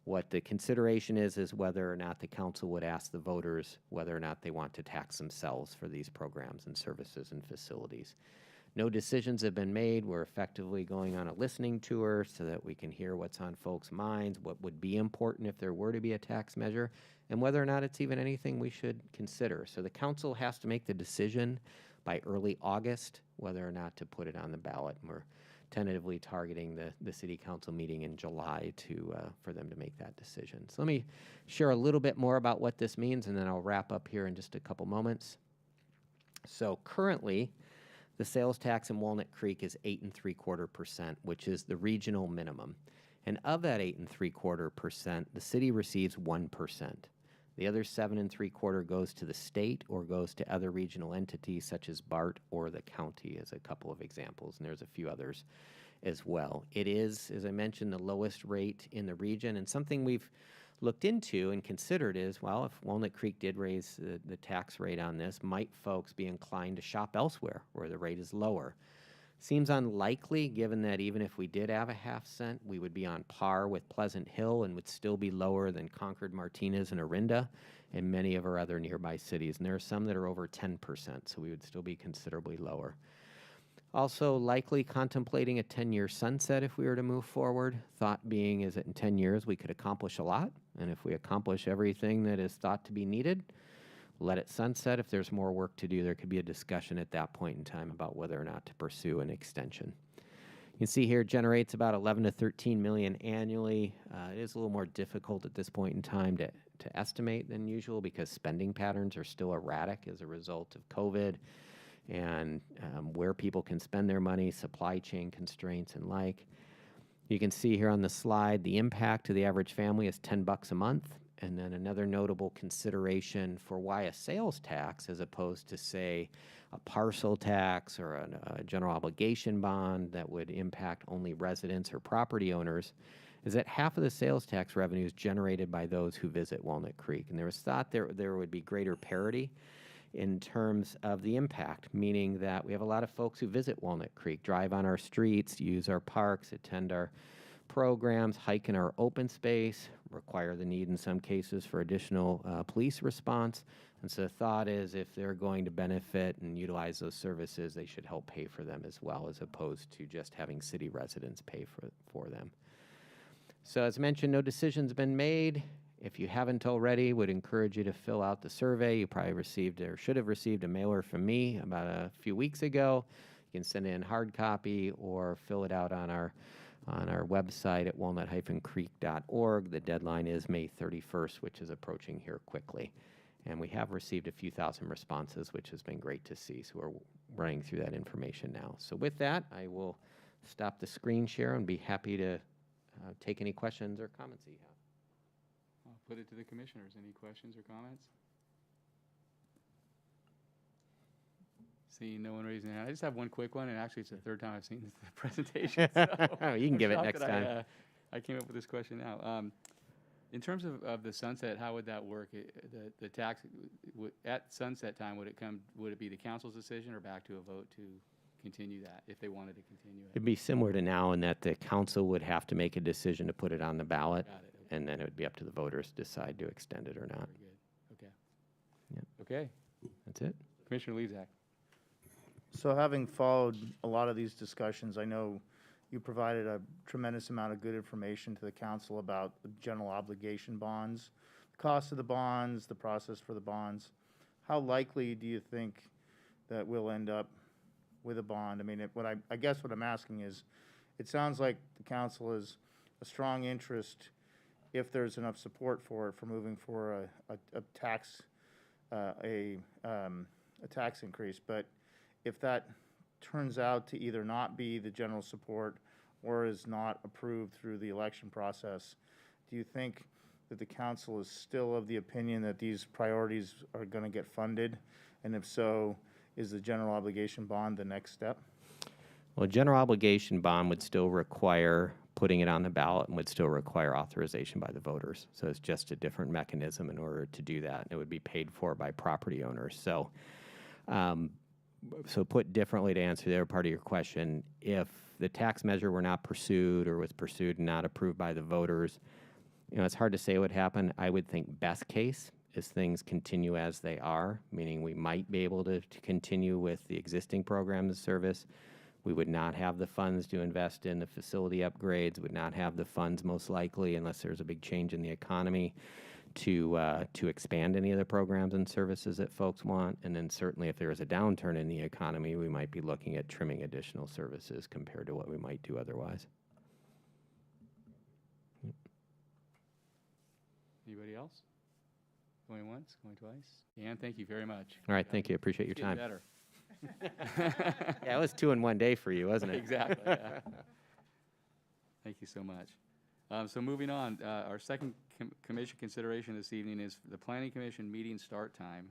What the consideration is whether or not the council would ask the voters whether or not they want to tax themselves for these programs and services and facilities. No decisions have been made. We're effectively going on a listening tour so that we can hear what's on folks' minds, what would be important if there were to be a tax measure, and whether or not it's even anything we should consider. So the council has to make the decision by early August whether or not to put it on the ballot. And we're tentatively targeting the city council meeting in July for them to make that decision. So let me share a little bit more about what this means, and then I'll wrap up here in just a couple moments. So currently, the sales tax in Walnut Creek is 8.75%, which is the regional minimum. And of that 8.75%, the city receives 1%. The other 7.75% goes to the state or goes to other regional entities such as BART or the county, as a couple of examples, and there's a few others as well. It is, as I mentioned, the lowest rate in the region, and something we've looked into and considered is, well, if Walnut Creek did raise the tax rate on this, might folks be inclined to shop elsewhere where the rate is lower? Seems unlikely, given that even if we did have a half-cent, we would be on par with Pleasant Hill and would still be lower than Concord, Martinez, and Orinda, and many of our other nearby cities. And there are some that are over 10%, so we would still be considerably lower. Also likely contemplating a 10-year sunset if we were to move forward. Thought being is that in 10 years we could accomplish a lot, and if we accomplish everything that is thought to be needed, let it sunset. If there's more work to do, there could be a discussion at that point in time about whether or not to pursue an extension. You can see here it generates about 11 to 13 million annually. It is a little more difficult at this point in time to estimate than usual because spending patterns are still erratic as a result of COVID and where people can spend their money, supply chain constraints and like. You can see here on the slide the impact to the average family is $10 a month. And then another notable consideration for why a sales tax as opposed to, say, a parcel tax or a general obligation bond that would impact only residents or property owners is that half of the sales tax revenue is generated by those who visit Walnut Creek. And there was thought there would be greater parity in terms of the impact, meaning that we have a lot of folks who visit Walnut Creek, drive on our streets, use our parks, attend our programs, hike in our open space, require the need in some cases for additional police response. And so the thought is if they're going to benefit and utilize those services, they should help pay for them as well, as opposed to just having city residents pay for them. So as mentioned, no decision's been made. If you haven't already, would encourage you to fill out the survey. You probably received or should have received a mailer from me about a few weeks ago. You can send it in hard copy or fill it out on our website at walnut-creek.org. The deadline is May 31st, which is approaching here quickly. And we have received a few thousand responses, which has been great to see. So we're running through that information now. So with that, I will stop the screen share and be happy to take any questions or comments that you have. I'll put it to the commissioners. Any questions or comments? Seeing no one raising their hand. I just have one quick one, and actually it's the third time I've seen this presentation. So You can give it shocked next that time. I came up with this question now. In terms of the sunset, how would that work? The tax at sunset time, would it be the council's decision or back to a vote to continue that if they wanted to continue it? It'd be similar to now in that the council would have to make a decision to put it on the ballot, Got it. Okay. and then it would be up to the voters to decide to extend it or not. Very good. Okay. Yep. Okay. That's it. Commissioner Lezak. So having followed a lot of these discussions, I know you provided a tremendous amount of good information to the council about the general obligation bonds, the cost of the bonds, the process for the bonds. How likely do you think that we'll end up with a bond? I mean, I guess what I'm asking is, it sounds like the council has a strong interest, if there's enough support for it, for moving for a tax increase. But if that turns out to either not be the general support or is not approved through the election process, do you think that the council is still of the opinion that these priorities are going to get funded? And if so, is the general obligation bond the next step? Well, a general obligation bond would still require putting it on the ballot and would still require authorization by the voters. So it's just a different mechanism in order to do that. And it would be paid for by property owners. So, so put differently, to answer the other part of your question, if the tax measure were not pursued or was pursued and not approved by the voters, it's hard to say what would happen. I would think best case is things continue as they are, meaning we might be able to continue with the existing programs and service. We would not have the funds to invest in the facility upgrades, would not have the funds most likely, unless there's a big change in the economy, to expand any of the programs and services that folks want. And then certainly if there is a downturn in the economy, we might be looking at trimming additional services compared to what we might do otherwise. Anybody else? Going once, going twice? Dan, thank you very much. All right, thank you. Appreciate your Getting time. better. Yeah, it was 2 in 1 day for you, wasn't it? Exactly. Yeah. Thank you so much. So moving on, our second commission consideration this evening is the Planning Commission meeting start time.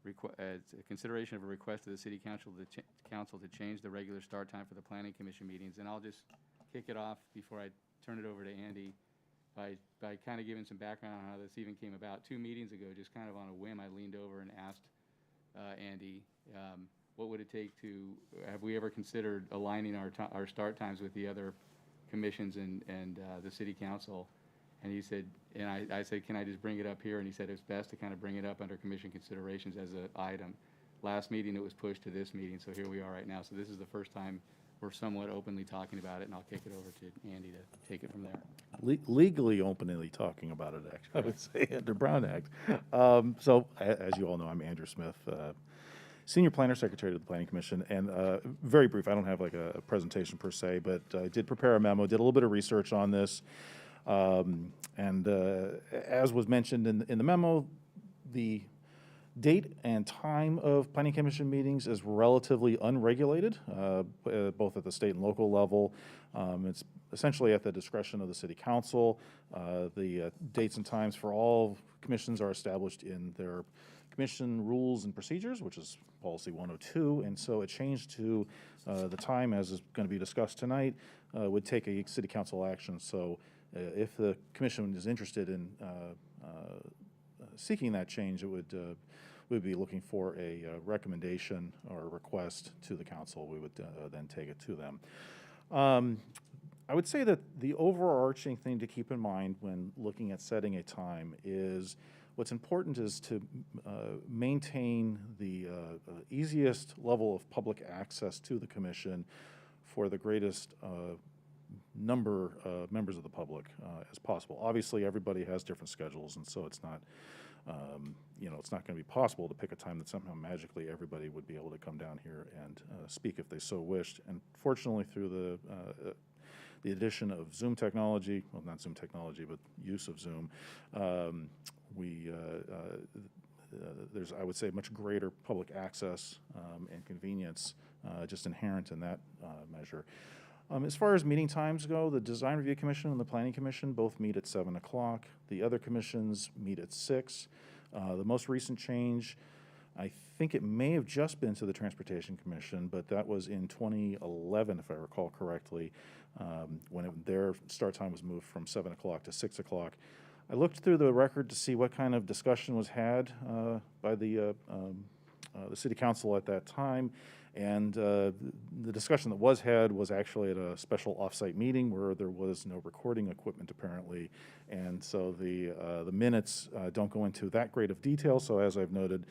It's a consideration of a request to the City Council to change the regular start time for the Planning Commission meetings. And I'll just kick it off before I turn it over to Andy by kind of giving some background on how this even came about. 2 meetings ago, just kind of on a whim, I leaned over and asked Andy, what would it take to, have we ever considered aligning our start times with the other commissions and the City Council? And he said, and I said, can I just bring it up here? And he said it's best to kind of bring it up under commission considerations as an item. Last meeting, it was pushed to this meeting, so here we are right now. So this is the first time we're somewhat openly talking about it, and I'll kick it over to Andy to take it from there. Legally, openly talking about it, actually, I would say, under Brown Act. So, as you all know, I'm Andrew Smith, Senior Planner Secretary to the Planning Commission, and very brief, I don't have like a presentation per se, but I did prepare a memo, did a little bit of research on this, and as was mentioned in the memo, the date and time of Planning Commission meetings is relatively unregulated, both at the state and local level. It's essentially at the discretion of the City Council. The dates and times for all commissions are established in their commission rules and procedures, which is policy 102, and so it changed to the time, as is going to be discussed tonight, would take a City Council action. So if the commission is interested in seeking that change, it would we'd be looking for a recommendation or a request to the council. We would then take it to them. I would say that the overarching thing to keep in mind when looking at setting a time is what's important is to maintain the easiest level of public access to the commission for the greatest number of members of the public as possible. Obviously, everybody has different schedules, and so it's not, it's not going to be possible to pick a time that somehow magically everybody would be able to come down here and speak if they so wished. And fortunately, through the addition of Zoom technology, well, not Zoom technology, but use of Zoom, there's, I would say, much greater public access and convenience just inherent in that measure. As far as meeting times go, the Design Review Commission and the Planning Commission both meet at 7 o'clock. The other commissions meet at 6. The most recent change, I think it may have just been to the Transportation Commission, but that was in 2011, if I recall correctly, when their start time was moved from 7 o'clock to 6 o'clock. I looked through the record to see what kind of discussion was had by the City Council at that time, and the discussion that was had was actually at a special off-site meeting where there was no recording equipment apparently, and so the minutes don't go into that great of detail. So as I've noted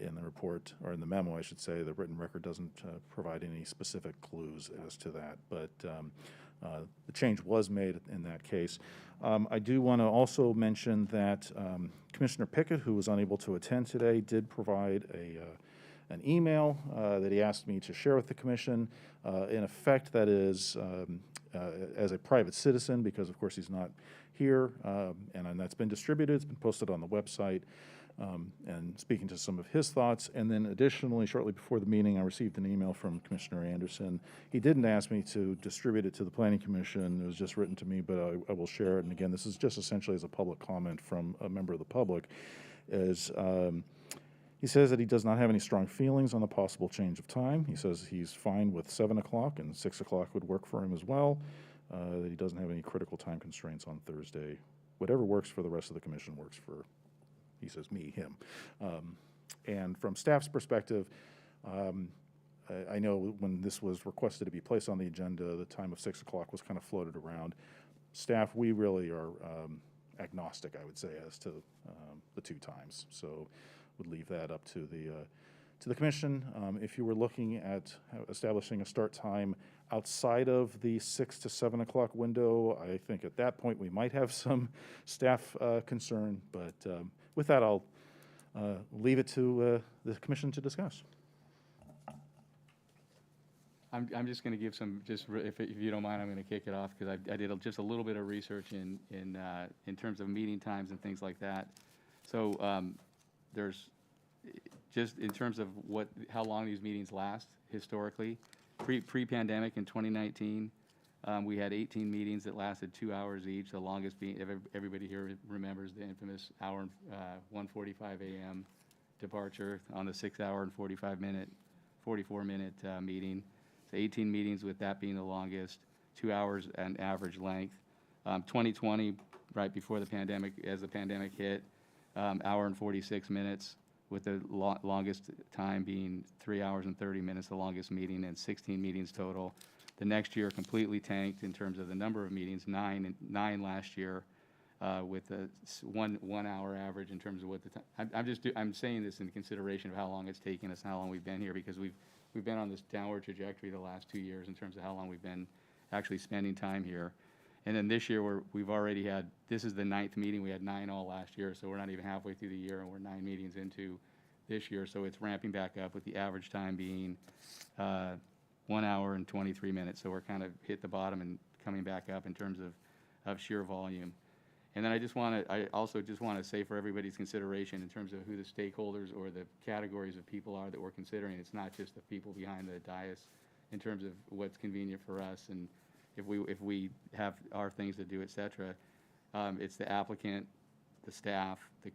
in the report, or in the memo, I should say, the written record doesn't provide any specific clues as to that, but the change was made in that case. I do want to also mention that Commissioner Pickett, who was unable to attend today, did provide an email that he asked me to share with the commission. In effect, that is as a private citizen, because of course he's not here, and that's been distributed. It's been posted on the website. And speaking to some of his thoughts. And then additionally, shortly before the meeting, I received an email from Commissioner Anderson. He didn't ask me to distribute it to the Planning Commission. It was just written to me, but I will share it. And again, this is just essentially as a public comment from a member of the public. He says that he does not have any strong feelings on the possible change of time. He says he's fine with 7 o'clock, and 6 o'clock would work for him as well. That he doesn't have any critical time constraints on Thursday. Whatever works for the rest of the commission works for, he says, me, him. And from staff's perspective, I know when this was requested to be placed on the agenda, the time of 6 o'clock was kind of floated around. Staff, we really are agnostic, I would say, as to the two times. So would leave that up to the commission. If you were looking at establishing a start time outside of the 6 to 7 o'clock window, I think at that point we might have some staff concern, but with that, I'll leave it to the commission to discuss. I'm just going to give some, if you don't mind, I'm going to kick it off because I did just a little bit of research in terms of meeting times and things like that. So there's just in terms of how long these meetings last historically. Pre-pandemic in 2019, we had 18 meetings that lasted 2 hours each. The longest being, everybody here remembers the infamous 1:45 a.m. departure on the 6 hour and 44 minute meeting. So 18 meetings with that being the longest, 2 hours an average length. 2020, right before the pandemic, as the pandemic hit, hour and 46 minutes, with the longest time being 3 hours and 30 minutes, the longest meeting, and 16 meetings total. The next year completely tanked in terms of the number of meetings, nine last year, with a 1 hour average in terms of what the time. I'm saying this in consideration of how long it's taken us, how long we've been here, because we've been on this downward trajectory the last 2 years in terms of how long we've been actually spending time here. And then this year we've already had, this is the 9th meeting. We had 9 all last year, so we're not even halfway through the year, and we're 9 meetings into this year. So it's ramping back up with the average time being 1 hour and 23 minutes. So we're kind of hit the bottom and coming back up in terms of sheer volume. And then I also just want to say for everybody's consideration in terms of who the stakeholders or the categories of people are that we're considering, it's not just the people behind the dais in terms of what's convenient for us and if we have our things to do, et cetera. It's the applicant, the staff, the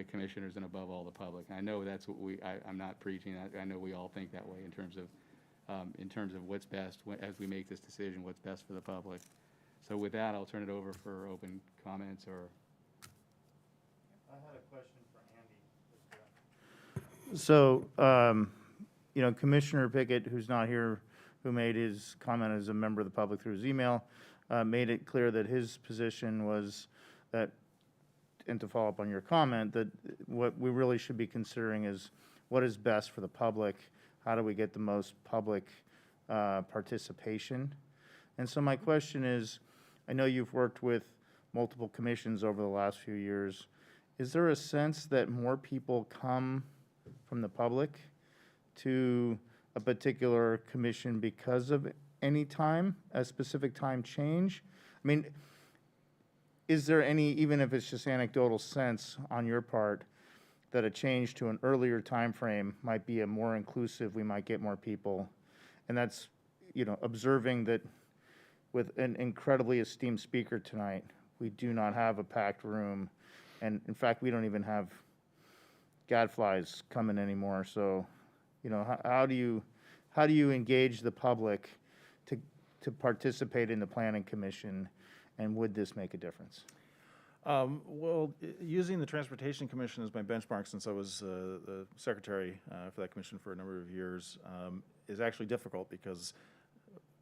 commissioners, and above all, the public. And I know that's what I'm not preaching. I know we all think that way in terms of what's best as we make this decision, what's best for the public. So with that, I'll turn it over for open comments or. I had a question for Andy. So, Commissioner Pickett, who's not here, who made his comment as a member of the public through his email, made it clear that his position was that, and to follow up on your comment, that what we really should be considering is what is best for the public, how do we get the most public participation? And so my question is, I know you've worked with multiple commissions over the last few years. Is there a sense that more people come from the public to a particular commission because of any time, a specific time change? I mean, is there any, even if it's just anecdotal sense on your part, that a change to an earlier time frame might be a more inclusive, we might get more people? And that's, observing that with an incredibly esteemed speaker tonight, we do not have a packed room. And in fact, we don't even have gadflies coming anymore. So, how do you engage the public to participate in the planning commission, and would this make a difference? Well, using the Transportation Commission as my benchmark, since I was the secretary for that commission for a number of years, is actually difficult because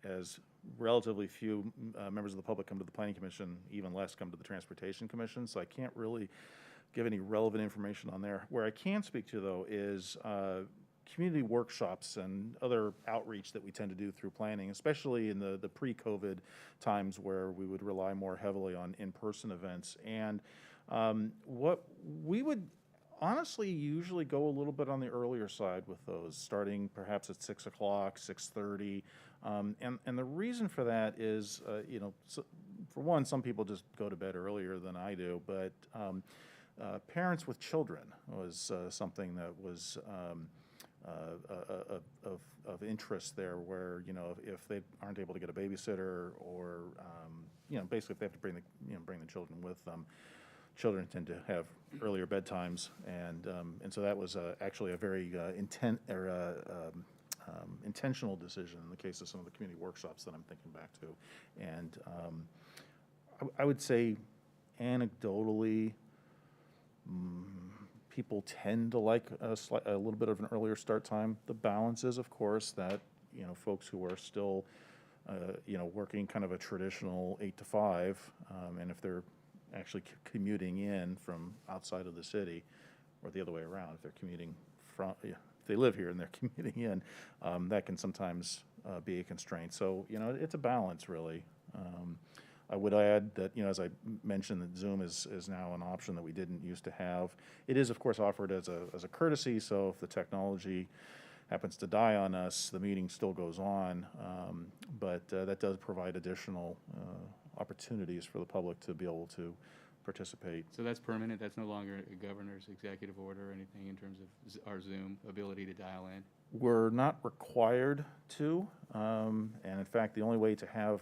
as relatively few members of the public come to the Planning Commission, even less come to the Transportation Commission, so I can't really give any relevant information on there. Where I can speak to, though, is community workshops and other outreach that we tend to do through planning, especially in the pre-COVID times where we would rely more heavily on in-person events. And what we would honestly usually go a little bit on the earlier side with those, starting perhaps at 6 o'clock, 6:30. And the reason for that is, for one, some people just go to bed earlier than I do, but parents with children was something that was of interest there, where if they aren't able to get a babysitter, or basically if they have to bring the children with them, children tend to have earlier bedtimes, and so that was actually a very intentional decision in the case of some of the community workshops that I'm thinking back to. And I would say anecdotally, people tend to like a little bit of an earlier start time. The balance is, of course, that folks who are still working kind of a traditional 8 to 5, and if they're actually commuting in from outside of the city, or the other way around, if they're commuting from, if they live here and they're commuting in, that can sometimes be a constraint. So it's a balance, really. I would add that, as I mentioned, that Zoom is now an option that we didn't used to have. It is, of course, offered as a courtesy, so if the technology happens to die on us, the meeting still goes on, but that does provide additional opportunities for the public to be able to participate. So that's permanent? That's no longer a governor's executive order or anything in terms of our Zoom ability to dial in? We're not required to, and in fact, the only way to have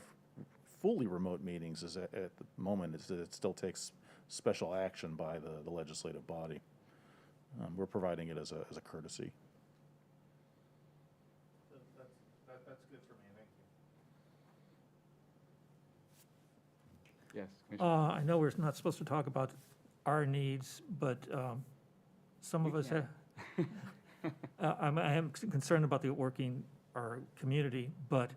fully remote meetings is at the moment is that it still takes special action by the legislative body. We're providing it as a courtesy. That's good for me, thank you. Yes, Commissioner. I know we're not supposed to talk about our needs, but some of us have, I am concerned about our community, but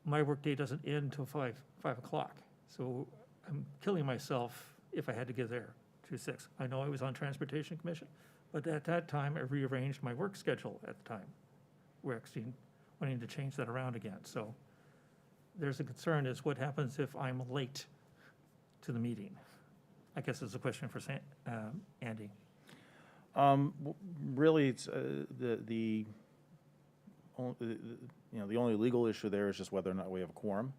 my workday doesn't end until 5 o'clock. So I'm killing myself if I had to get there to 6. I know I was on Transportation Commission, but at that time, I rearranged my work schedule at the time. We're actually wanting to change that around again. So there's a concern is what happens if I'm late to the meeting? I guess it's a question for Andy. Really, it's the only legal issue there is just whether or not we have a quorum.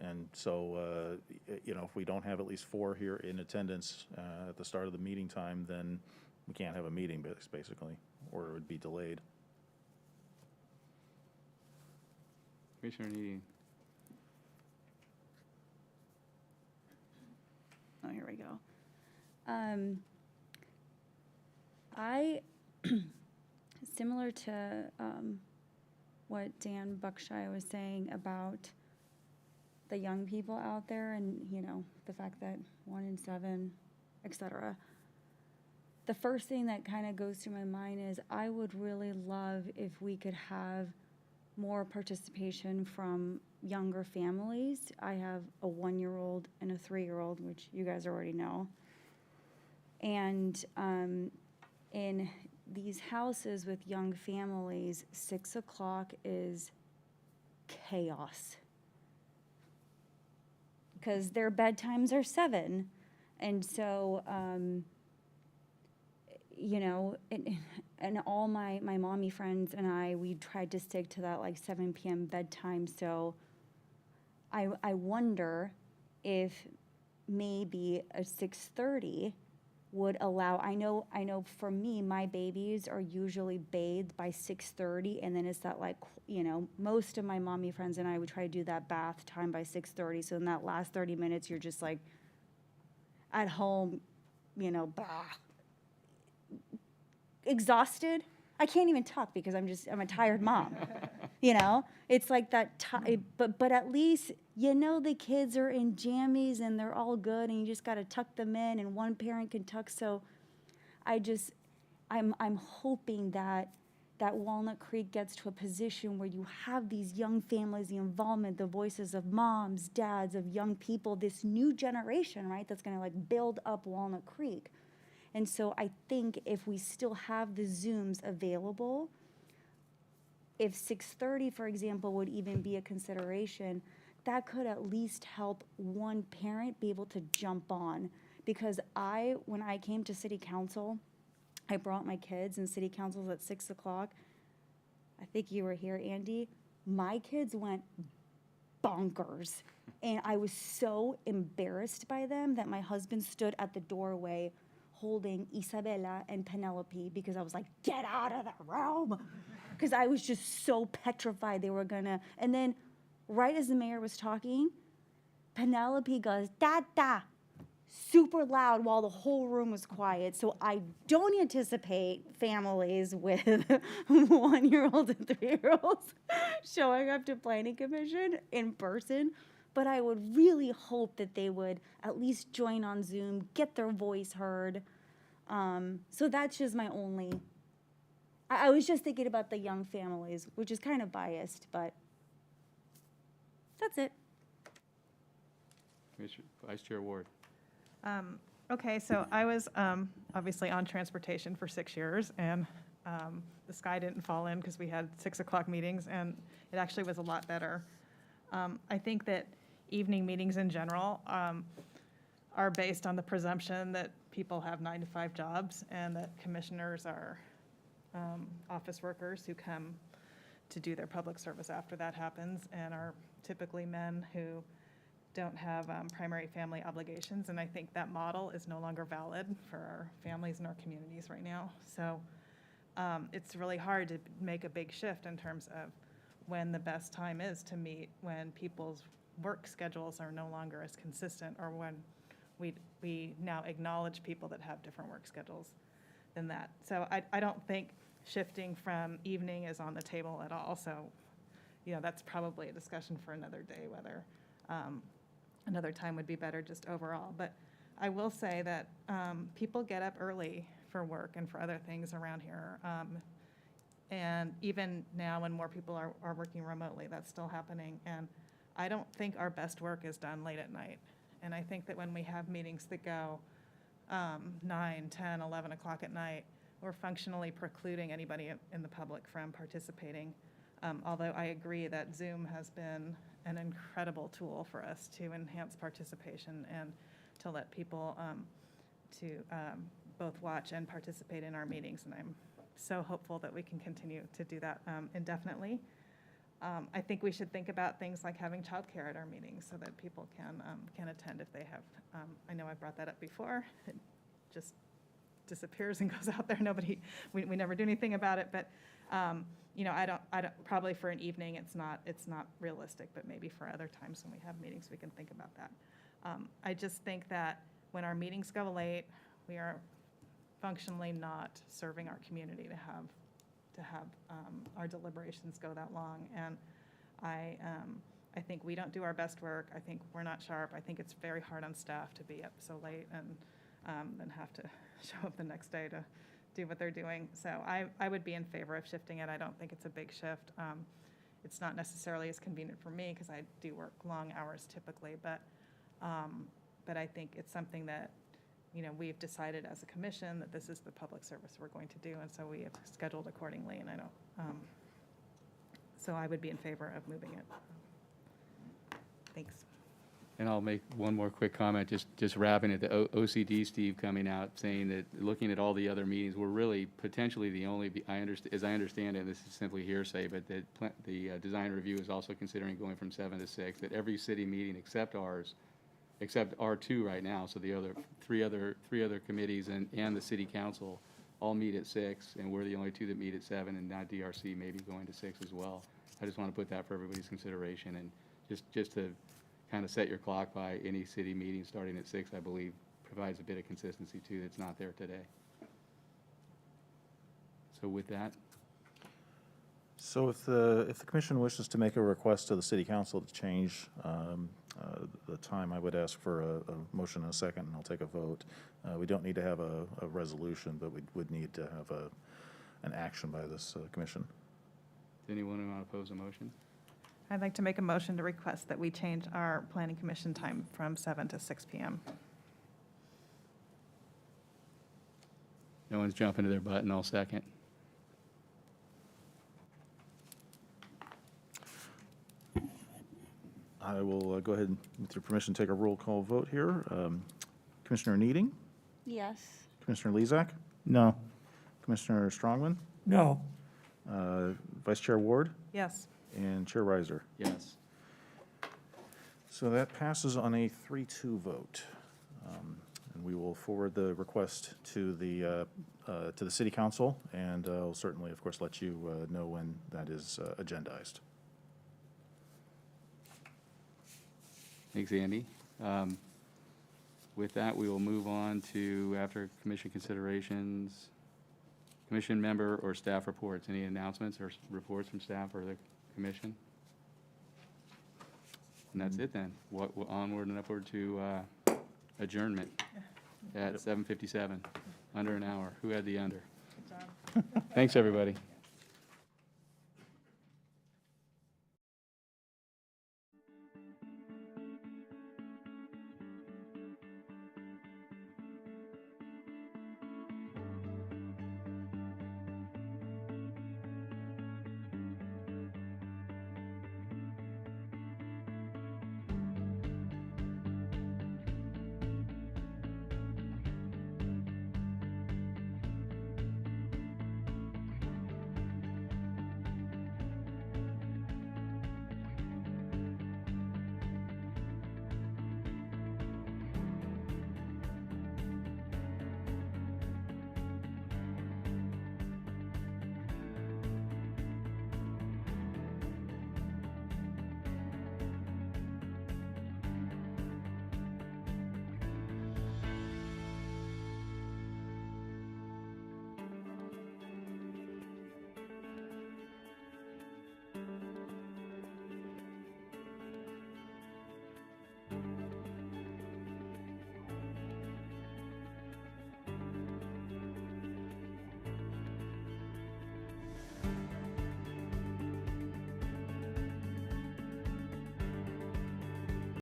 And so, if we don't have at least 4 here in attendance at the start of the meeting time, then we can't have a meeting, basically, or it would be delayed. Commissioner Needing. Oh, here we go. Similar to what Dan Buckshire was saying about the young people out there and, the fact that 1 in 7, et cetera. the first thing that kind of goes through my mind is I would really love if we could have more participation from younger families. I have a 1-year-old and a 3-year-old, which you guys already know. And in these houses with young families, 6 o'clock is chaos. Because their bedtimes are 7. And so, you know, and all my mommy friends and we tried to stick to that like 7 p.m. bedtime. So I wonder if maybe a 6:30 would allow, I know for me, my babies are usually bathed by 6:30, and then it's that like, you know, most of my mommy friends and I would try to do that bath time by 6:30. So in that last 30 minutes, you're just like at home, you know, exhausted. I can't even talk because I'm a tired mom. You know, it's like that, but at least, you know, the kids are in jammies and they're all good and you just got to tuck them in and one parent can tuck. So I'm hoping that Walnut Creek gets to a position where you have these young families, the involvement, the voices of moms, dads, of young people, this new generation, right, that's going to like build up Walnut Creek. And so I think if we still have the Zooms available, if 6:30, for example, would even be a consideration, that could at least help one parent be able to jump on. Because when I came to city council, I brought my kids, and city council's at 6 o'clock. I think you were here, Andy. My kids went bonkers. And I was so embarrassed by them that my husband stood at the doorway holding Isabella and Penelope because I was like, get out of the room. Because I was just so petrified they were gonna. And then right as the mayor was talking, Penelope goes, "Tata," super loud while the whole room was quiet. So I don't anticipate families with 1-year-olds and 3-year-olds showing up to planning commission in person. But I would really hope that they would at least join on Zoom, get their voice heard. So that's just my only, I was just thinking about the young families, which is kind of biased, but that's it. Vice Chair Ward. Okay, so I was obviously on transportation for 6 years, and the sky didn't fall in because we had 6 o'clock meetings, and it actually was a lot better. I think that evening meetings in general are based on the presumption that people have 9-to-5 jobs and that commissioners are office workers who come to do their public service after that happens and are typically men who don't have primary family obligations. And I think that model is no longer valid for our families and our communities right now. So it's really hard to make a big shift in terms of when the best time is to meet, when people's work schedules are no longer as consistent, or when we now acknowledge people that have different work schedules than that. So I don't think shifting from evening is on the table at all. So, you know, that's probably a discussion for another day, whether another time would be better just overall. But I will say that people get up early for work and for other things around here. And even now when more people are working remotely, that's still happening. And I don't think our best work is done late at night. And I think that when we have meetings that go 9, 10, 11 o'clock at night, we're functionally precluding anybody in the public from participating. Although I agree that Zoom has been an incredible tool for us to enhance participation and to let people both watch and participate in our meetings. And I'm so hopeful that we can continue to do that indefinitely. I think we should think about things like having childcare at our meetings so that people can attend if they have. I know I brought that up before. It just disappears and goes out there. We never do anything about it. But you know, I don't. Probably for an evening, it's not realistic. But maybe for other times when we have meetings, we can think about that. I just think that when our meetings go late, we are functionally not serving our community to have our deliberations go that long. And I think we don't do our best work. I think we're not sharp. I think it's very hard on staff to be up so late. And than have to show up the next day to do what they're doing. So I would be in favor of shifting it. I don't think it's a big shift. It's not necessarily as convenient for me because I do work long hours typically, but I think it's something that, we've decided as a commission that this is the public service we're going to do, and so we have scheduled accordingly, and I don't, so I would be in favor of moving it. Thanks. And I'll make one more quick comment, just wrapping it. The OCD, Steve, coming out saying that, looking at all the other meetings, we're really potentially the only, as I understand it, this is simply hearsay, but that the design review is also considering going from 7 to 6, that every city meeting except ours, except R2 right now, so the other three other committees and the city council all meet at 6, and we're the only 2 that meet at 7, and now DRC may be going to 6 as well. I just want to put that for everybody's consideration, and just to kind of set your clock by any city meeting starting at 6, I believe, provides a bit of consistency too that's not there today. So with that, So if the commission wishes to make a request to the city council to change the time, I would ask for a motion and a second, and I'll take a vote. We don't need to have a resolution, but we would need to have an action by this commission. does anyone want to oppose a motion? I'd like to make a motion to request that we change our planning commission time from 7 to 6 p.m. No one's jumping to their button, I'll second. I will go ahead and, with your permission, take a roll call vote here. Commissioner Needing, Yes. Commissioner Lezak, No. Commissioner Strongman, No. Vice Chair Ward, Yes. and Chair Reiser. Yes. So that passes on a 3-2 vote. And we will forward the request to the city council, and I'll certainly, of course, let you know when that is agendized. Thanks, Andy. With that, we will move on to, after commission considerations, commission member or staff reports. Any announcements or reports from staff or the commission? And that's it then. Onward and upward to adjournment at 7:57, under an hour. Who had the under? Good job. Thanks, everybody.